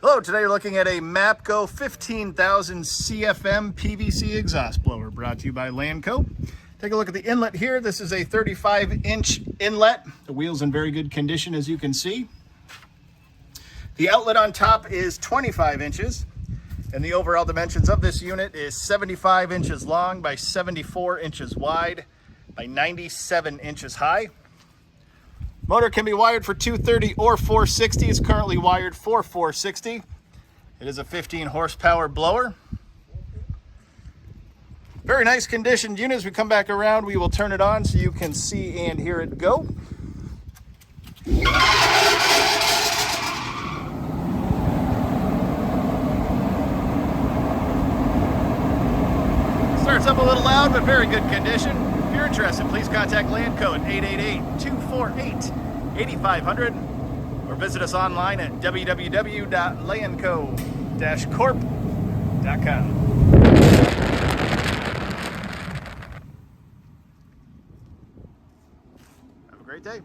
Hello, today you're looking at a Mapco 15,000 CFM PVC exhaust blower brought to you by Lanco. Take a look at the inlet here. This is a 35-inch inlet. The wheel's in very good condition, as you can see. The outlet on top is 25 inches, and the overall dimensions of this unit is 75 inches long by 74 inches wide by 97 inches high. Motor can be wired for 230 or 460. It's currently wired for 460. It is a 15 horsepower blower. Very nice conditioned unit. As we come back around, we will turn it on so you can see and hear it go. Starts up a little loud, but very good condition. If you're interested, please contact Lanco at 888-248-8500 or visit us online at www.lanco-corp.com. Have a great day.